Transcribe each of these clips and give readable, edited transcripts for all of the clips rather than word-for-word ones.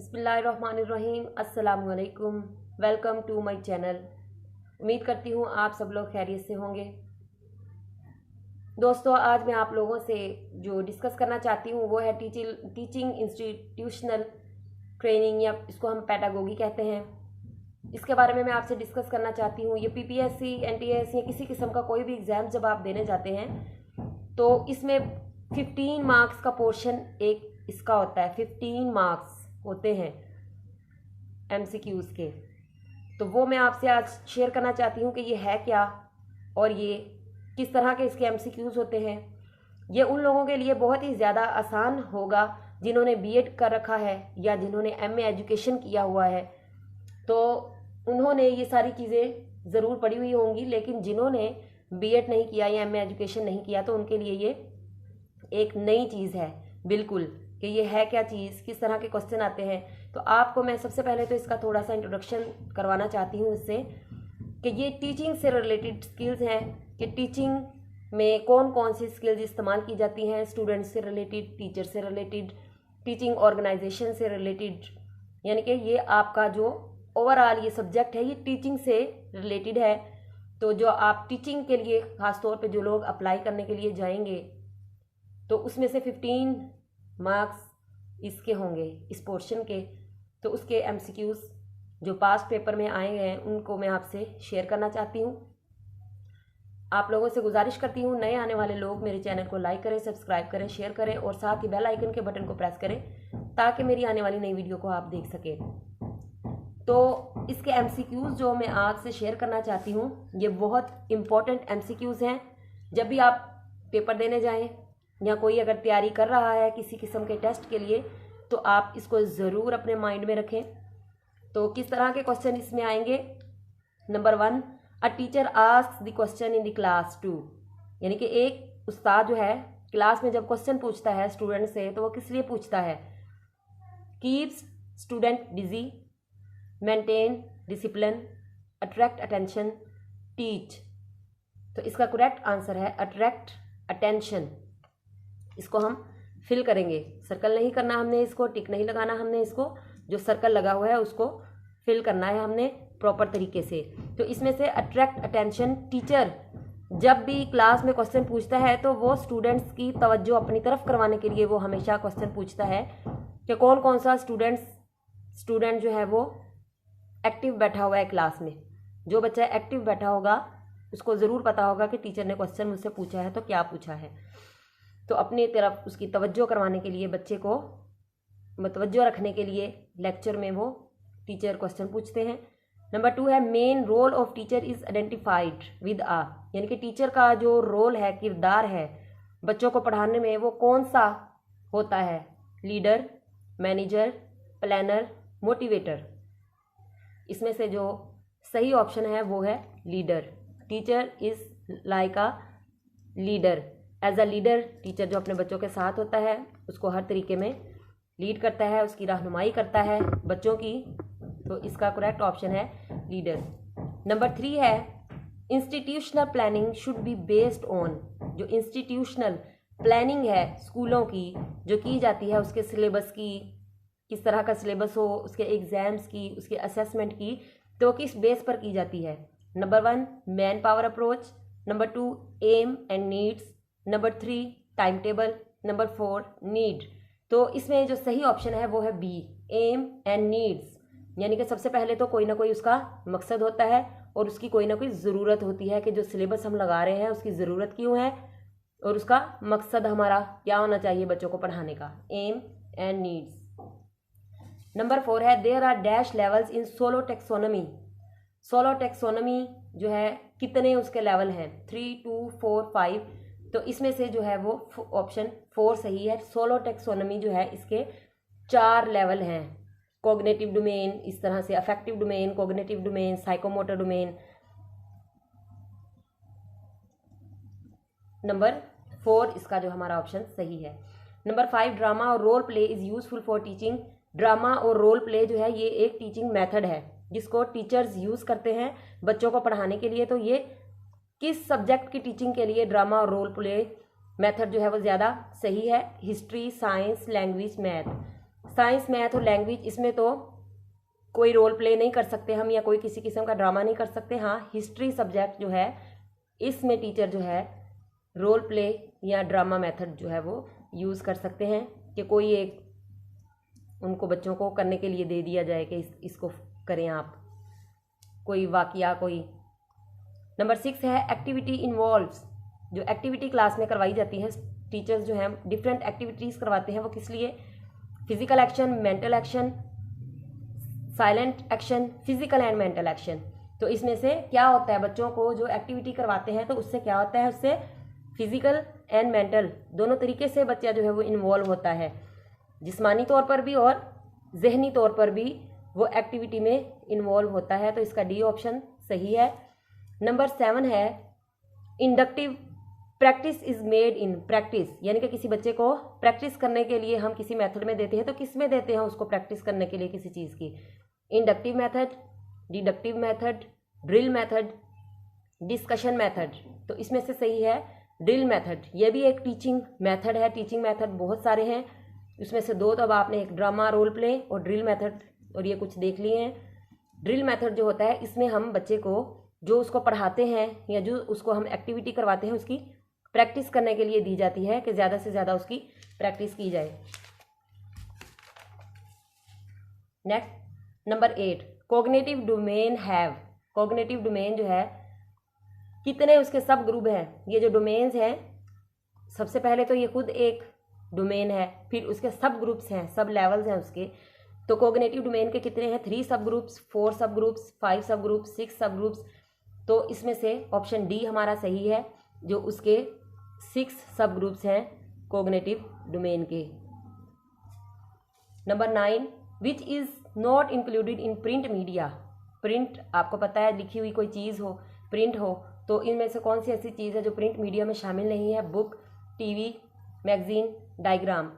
बिस्मिल्लाहिर्रहमानिर्रहीम। अस्सलाम वालेकुम। Welcome to my channel. उम्मीद करती हूँ आप सब लोग खैरियत से होंगे। दोस्तों, आज मैं आप लोगों से जो डिस्कस करना चाहती हूँ वो है टीचिंग इंस्टीट्यूशनल ट्रेनिंग, या इसको हम पैडागोगी कहते हैं। इसके बारे में मैं आपसे डिस्कस करना चाहती हूँ। ये पीपीएससी, एनटीएस या किसी किस्म का कोई भी एग्ज़ाम जब आप देने जाते हैं तो इसमें 15 मार्क्स का पोर्शन एक इसका होता है। 15 मार्क्स होते हैं एमसीक्यूज़ के। तो वो मैं आपसे आज शेयर करना चाहती हूँ कि ये है क्या और ये किस तरह के इसके एमसीक्यूज़ होते हैं। ये उन लोगों के लिए बहुत ही ज़्यादा आसान होगा जिन्होंने बीएड कर रखा है या जिन्होंने एमए एजुकेशन किया हुआ है, तो उन्होंने ये सारी चीज़ें ज़रूर पढ़ी हुई होंगी। लेकिन जिन्होंने बीएड नहीं किया या एमए एजुकेशन नहीं किया तो उनके लिए ये एक नई चीज़ है बिल्कुल, कि ये है क्या चीज़, किस तरह के क्वेश्चन आते हैं। तो आपको मैं सबसे पहले तो इसका थोड़ा सा इंट्रोडक्शन करवाना चाहती हूँ इससे, कि ये टीचिंग से रिलेटेड स्किल्स हैं कि टीचिंग में कौन कौन सी स्किल्स इस्तेमाल की जाती हैं, स्टूडेंट्स से रिलेटेड, टीचर से रिलेटेड, टीचिंग ऑर्गेनाइजेशन से रिलेटेड। यानी कि ये आपका जो ओवरऑल ये सब्जेक्ट है ये टीचिंग से रिलेटेड है। तो जो आप टीचिंग के लिए ख़ासतौर पे जो लोग अप्लाई करने के लिए जाएंगे तो उसमें से 15 मार्क्स इसके होंगे इस पोर्शन के। तो उसके एमसीक्यूज़ जो पास्ट पेपर में आए हैं उनको मैं आपसे शेयर करना चाहती हूँ। आप लोगों से गुजारिश करती हूँ, नए आने वाले लोग मेरे चैनल को लाइक करें, सब्सक्राइब करें, शेयर करें और साथ ही बेल आइकन के बटन को प्रेस करें ताकि मेरी आने वाली नई वीडियो को आप देख सकें। तो इसके एमसीक्यूज़ जो मैं आज से शेयर करना चाहती हूँ ये बहुत इम्पोर्टेंट एमसीक्यूज़ हैं। जब भी आप पेपर देने जाएं या कोई अगर तैयारी कर रहा है किसी किस्म के टेस्ट के लिए तो आप इसको ज़रूर अपने माइंड में रखें। तो किस तरह के क्वेश्चन इसमें आएंगे। Number 1, a teacher asks the question in the class 2। यानी कि एक उस्ताद जो है क्लास में जब क्वेश्चन पूछता है स्टूडेंट से तो वो किस लिए पूछता है। Keeps student busy, maintain discipline, attract attention, teach. तो इसका करेक्ट आंसर है अट्रैक्ट अटेंशन। इसको हम फिल करेंगे, सर्कल नहीं करना हमने, इसको टिक नहीं लगाना हमने, इसको जो सर्कल लगा हुआ है उसको फिल करना है हमने प्रॉपर तरीके से। तो इसमें से अट्रैक्ट अटेंशन, टीचर जब भी क्लास में क्वेश्चन पूछता है तो वो स्टूडेंट्स की तवज्जो अपनी तरफ करवाने के लिए वो हमेशा क्वेश्चन पूछता है कि कौन कौन सा स्टूडेंट जो है वो एक्टिव बैठा हुआ है क्लास में। जो बच्चा एक्टिव बैठा होगा उसको ज़रूर पता होगा कि टीचर ने क्वेश्चन मुझसे पूछा है तो क्या पूछा है। तो अपनी तरफ उसकी तवज्जो करवाने के लिए, बच्चे को मतवज्जो रखने के लिए लेक्चर में वो टीचर क्वेश्चन पूछते हैं। नंबर 2 है main role of teacher is identified with आ। यानी कि टीचर का जो रोल है, किरदार है बच्चों को पढ़ाने में वो कौन सा होता है। Leader, manager, planner, motivator. इसमें से जो सही ऑप्शन है वो है leader. Teacher is like a leader. As a leader teacher जो अपने बच्चों के साथ होता है उसको हर तरीके में लीड करता है, उसकी रहनुमाई करता है बच्चों की। तो इसका करेक्ट ऑप्शन है लीडर। नंबर 3 है institutional planning should be based on. जो इंस्टीट्यूशनल प्लानिंग है स्कूलों की जो की जाती है उसके सिलेबस की, किस तरह का सिलेबस हो, उसके एग्ज़ाम्स की, उसके असेसमेंट की, तो किस बेस पर की जाती है। Number 1 man power approach, number 2 aim and needs, number 3 time table, number 4 need. तो इसमें जो सही ऑप्शन है वो है बी, एम एंड नीड्स। यानी कि सबसे पहले तो कोई ना कोई उसका मकसद होता है और उसकी कोई ना कोई ज़रूरत होती है कि जो सिलेबस हम लगा रहे हैं उसकी ज़रूरत क्यों है और उसका मकसद हमारा क्या होना चाहिए बच्चों को पढ़ाने का। M and needs. नंबर 4 है there are dash levels in SOLO taxonomy. SOLO taxonomy जो है कितने उसके लेवल हैं, 3, 2, 4, 5। तो इसमें से जो है वो ऑप्शन 4 सही है। सोलो टेक्सोनमी जो है इसके 4 लेवल हैं। कॉग्निटिव डोमेन, इस तरह से affective domain, cognitive domain, psychomotor domain. Number 4 इसका जो हमारा ऑप्शन सही है। नंबर 5 ड्रामा और role play is useful for teaching. Drama और रोल प्ले जो है ये एक टीचिंग मेथड है जिसको टीचर्स यूज़ करते हैं बच्चों को पढ़ाने के लिए। तो ये किस सब्जेक्ट की टीचिंग के लिए ड्रामा और रोल प्ले मेथड जो है वो ज़्यादा सही है। History, science, language, math. Science, math और लैंग्वेज, इसमें तो कोई रोल प्ले नहीं कर सकते हम या कोई किसी किस्म का ड्रामा नहीं कर सकते। हाँ, हिस्ट्री सब्जेक्ट जो है इसमें टीचर जो है रोल प्ले या ड्रामा मेथड जो है वो यूज़ कर सकते हैं कि कोई एक उनको बच्चों को करने के लिए दे दिया जाए कि इसको करें आप, कोई वाकया कोई। नंबर 6 है एक्टिविटी इन्वॉल्व्स। जो एक्टिविटी क्लास में करवाई जाती है, टीचर्स जो हैं डिफरेंट एक्टिविटीज़ करवाते हैं, वो किस लिए? Physical action, mental action, silent action, physical and mental action. तो इसमें से क्या होता है, बच्चों को जो एक्टिविटी करवाते हैं तो उससे क्या होता है, उससे फिजिकल एंड मेंटल दोनों तरीके से बच्चा जो है वो इन्वॉल्व होता है, जिस्मानी तौर पर भी और जहनी तौर पर भी वो एक्टिविटी में इन्वॉल्व होता है। तो इसका डी ऑप्शन सही है। नंबर 7 है inductive practice is made in practice, यानी कि किसी बच्चे को प्रैक्टिस करने के लिए हम किसी मेथड में देते हैं, तो किस में देते हैं उसको प्रैक्टिस करने के लिए किसी चीज़ की? Inductive method, deductive method, drill method, discussion method. तो इसमें से सही है ड्रिल मेथड। ये भी एक टीचिंग मेथड है। टीचिंग मेथड बहुत सारे हैं, उसमें से 2 तो अब आपने, एक ड्रामा रोल प्ले और ड्रिल मेथड, और ये कुछ देख लिए हैं। ड्रिल मेथड जो होता है इसमें हम बच्चे को जो उसको पढ़ाते हैं या जो उसको हम एक्टिविटी करवाते हैं उसकी प्रैक्टिस करने के लिए दी जाती है कि ज़्यादा से ज़्यादा उसकी प्रैक्टिस की जाए। Next number 8 cognitive domain have. Cognitive domain जो है कितने उसके सब ग्रुप हैं? ये जो डोमेन्स हैं, सबसे पहले तो ये खुद एक डोमेन है, फिर उसके सब ग्रुप्स हैं, सब लेवल्स हैं उसके। तो कॉग्निटिव डोमेन के कितने हैं? 3 सब ग्रुप्स, 4 सब ग्रुप्स, 5 सब ग्रुप्स, 6 सब ग्रुप्स। तो इसमें से ऑप्शन डी हमारा सही है, जो उसके 6 सब ग्रुप्स हैं कॉग्निटिव डोमेन के। Number 9 which is not included in print media. Print आपको पता है, लिखी हुई कोई चीज़ हो, प्रिंट हो, तो इनमें से कौन सी ऐसी चीज़ है जो प्रिंट मीडिया में शामिल नहीं है? Book, TV, magazine, diagram.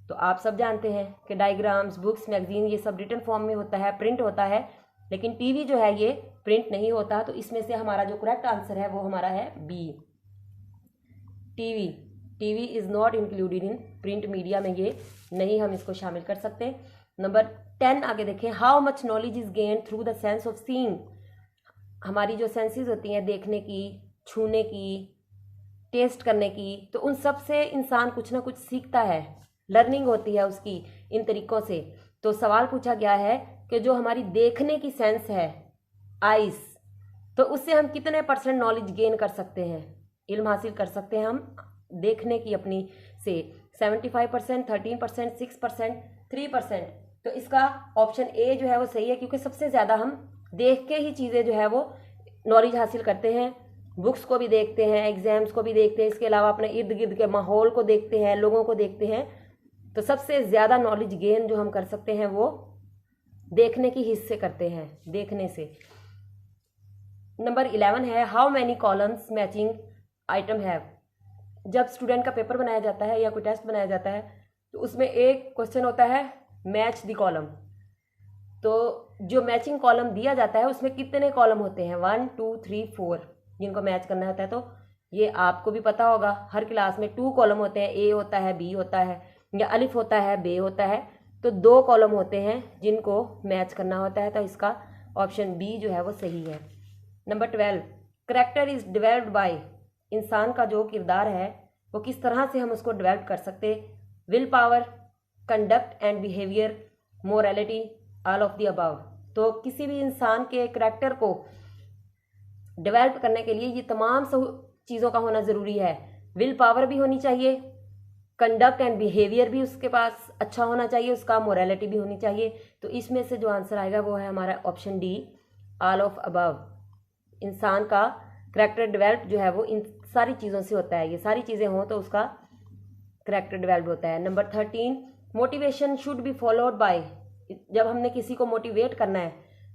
तो आप सब जानते हैं कि डायग्राम्स, बुक्स, मैगजीन ये सब रिटन फॉर्म में होता है, प्रिंट होता है, लेकिन टीवी जो है ये प्रिंट नहीं होता। तो इसमें से हमारा जो करेक्ट आंसर है वो हमारा है B, TV. TV is not included in print media में, ये नहीं हम इसको शामिल कर सकते। नंबर 10 आगे देखें, how much knowledge is gain through the sense of seeing. हमारी जो सेंसेस होती हैं, देखने की, छूने की, टेस्ट करने की, तो उन सब से इंसान कुछ ना कुछ सीखता है, लर्निंग होती है उसकी इन तरीक़ों से। तो सवाल पूछा गया है कि जो हमारी देखने की सेंस है, आइस, तो उससे हम कितने % नॉलेज गेन कर सकते हैं, इल्म हासिल कर सकते हैं हम देखने की अपनी से? 75%, 13%, 6%, 3%। तो इसका ऑप्शन ए जो है वो सही है, क्योंकि सबसे ज़्यादा हम देख के ही चीज़ें जो है वो नॉलेज हासिल करते हैं। बुक्स को भी देखते हैं, एग्जाम्स को भी देखते हैं, इसके अलावा अपने इर्द गिर्द के माहौल को देखते हैं, लोगों को देखते हैं। तो सबसे ज़्यादा नॉलेज गेन जो हम कर सकते हैं वो देखने की हिस्से करते हैं, देखने से। नंबर 11 है how many columns matching item have. जब स्टूडेंट का पेपर बनाया जाता है या कोई टेस्ट बनाया जाता है तो उसमें एक क्वेश्चन होता है मैच द कॉलम। तो जो मैचिंग कॉलम दिया जाता है उसमें कितने कॉलम होते हैं? 1 2 3 4 जिनको मैच करना होता है। तो ये आपको भी पता होगा, हर क्लास में 2 कॉलम होते हैं, ए होता है, बी होता है, या अलिफ होता है, बे होता है। तो 2 कॉलम होते हैं जिनको मैच करना होता है। तो इसका ऑप्शन बी जो है वो सही है। Number 12 character is developed by. इंसान का जो किरदार है वो किस तरह से हम उसको डेवलप कर सकते? Will power, conduct and behaviour, morality, all of the above. तो किसी भी इंसान के करैक्टर को डेवलप करने के लिए ये तमाम चीज़ों का होना ज़रूरी है। विल पावर भी होनी चाहिए, कंडक्ट एंड बिहेवियर भी उसके पास अच्छा होना चाहिए, उसका मोरालिटी भी होनी चाहिए। तो इसमें से जो आंसर आएगा वो है हमारा option D, all of above. इंसान का करैक्टर डेवलप जो है वो इन सारी चीज़ों से होता है, ये सारी चीज़ें हों तो उसका करैक्टर डेवलप होता है। Number 13 motivation should be followed by. जब हमने किसी को मोटिवेट करना है,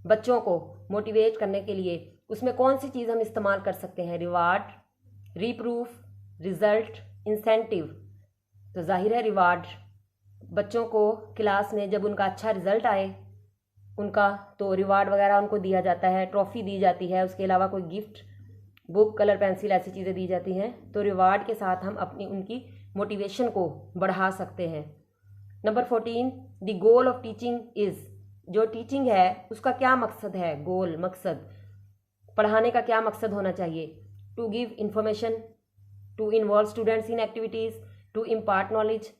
बच्चों को मोटिवेट करने के लिए, उसमें कौन सी चीज़ हम इस्तेमाल कर सकते हैं? Reward, reproof, result, incentive. तो जाहिर है रिवार्ड। बच्चों को क्लास में जब उनका अच्छा रिजल्ट आए उनका, तो रिवार्ड वगैरह उनको दिया जाता है, ट्रॉफी दी जाती है, उसके अलावा कोई गिफ्ट, बुक, कलर पेंसिल, ऐसी चीज़ें दी जाती हैं। तो रिवार्ड के साथ हम अपनी उनकी मोटिवेशन को बढ़ा सकते हैं। Number 14, the goal of teaching is, जो टीचिंग है उसका क्या मकसद है, गोल मकसद, पढ़ाने का क्या मकसद होना चाहिए। To give information, to involve students in activities, to impart knowledge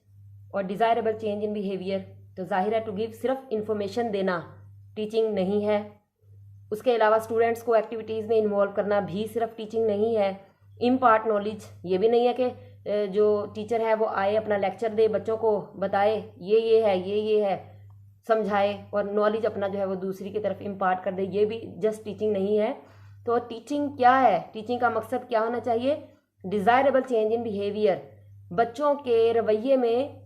और डिज़ायरेबल चेंज इन बिहेवियर। तो जाहिर है टू गिव सिर्फ इंफॉर्मेशन देना टीचिंग नहीं है। उसके अलावा स्टूडेंट्स को एक्टिविटीज़ में इन्वॉल्व करना भी सिर्फ टीचिंग नहीं है। इम्पार्ट नॉलेज, ये भी नहीं है कि जो टीचर है वो आए अपना लेक्चर दे, बच्चों को बताए ये है ये है, समझाए और नॉलेज अपना जो है वो दूसरी की तरफ इम्पार्ट कर दे, ये भी जस्ट टीचिंग नहीं है। तो टीचिंग क्या है, टीचिंग का मकसद क्या होना चाहिए, डिज़ायरेबल चेंज इन बिहेवियर, बच्चों के रवैये में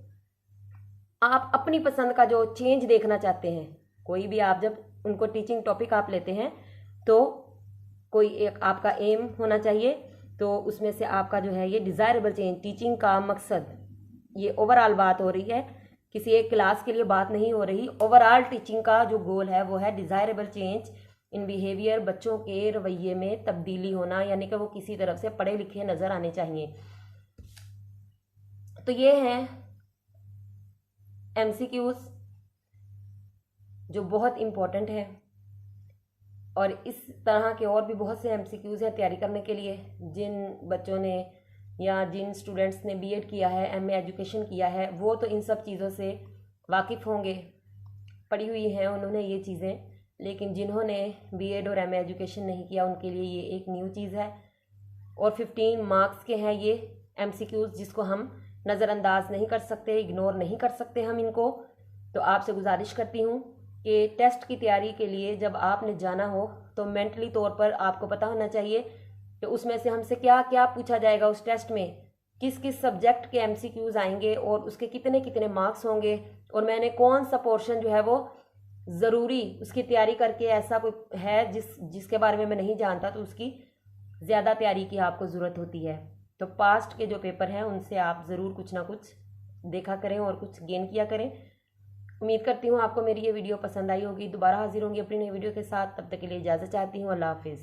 आप अपनी पसंद का जो चेंज देखना चाहते हैं। कोई भी आप जब उनको टीचिंग टॉपिक आप लेते हैं तो कोई एक आपका एम होना चाहिए, तो उसमें से आपका जो है ये डिज़ायरेबल चेंज, टीचिंग का मकसद, ये ओवरऑल बात हो रही है, किसी एक क्लास के लिए बात नहीं हो रही। ओवरऑल टीचिंग का जो गोल है वो है डिज़ायरेबल चेंज इन बिहेवियर, बच्चों के रवैये में तब्दीली होना, यानी कि वो किसी तरफ से पढ़े लिखे नज़र आने चाहिए। तो ये हैं MCQs जो बहुत इम्पोर्टेंट है, और इस तरह के और भी बहुत से MCQs हैं तैयारी करने के लिए। जिन बच्चों ने या जिन स्टूडेंट्स ने BEd किया है, MA एजुकेशन किया है, वो तो इन सब चीज़ों से वाकिफ़ होंगे, पढ़ी हुई हैं उन्होंने ये चीज़ें। लेकिन जिन्होंने BEd और MA एजुकेशन नहीं किया उनके लिए ये एक न्यू चीज़ है। और 15 मार्क्स के हैं ये MCQs, जिसको हम नज़रअंदाज नहीं कर सकते, इग्नोर नहीं कर सकते हम इनको। तो आपसे गुजारिश करती हूँ कि टेस्ट की तैयारी के लिए जब आपने जाना हो तो मेंटली तौर पर आपको पता होना चाहिए कि उसमें से हमसे क्या क्या पूछा जाएगा, उस टेस्ट में किस किस सब्जेक्ट के MCQs आएंगे और उसके कितने कितने मार्क्स होंगे, और मैंने कौन सा पोर्शन जो है वो ज़रूरी उसकी तैयारी करके, ऐसा कोई है जिसके बारे में मैं नहीं जानता तो उसकी ज़्यादा तैयारी की आपको ज़रूरत होती है। तो पास्ट के जो पेपर हैं उनसे आप ज़रूर कुछ ना कुछ देखा करें और कुछ गेन किया करें। उम्मीद करती हूँ आपको मेरी ये वीडियो पसंद आई होगी। दोबारा हाजिर होंगी अपनी नई वीडियो के साथ, तब तक के लिए इजाज़त चाहती हूँ। अल्लाह हाफिज़।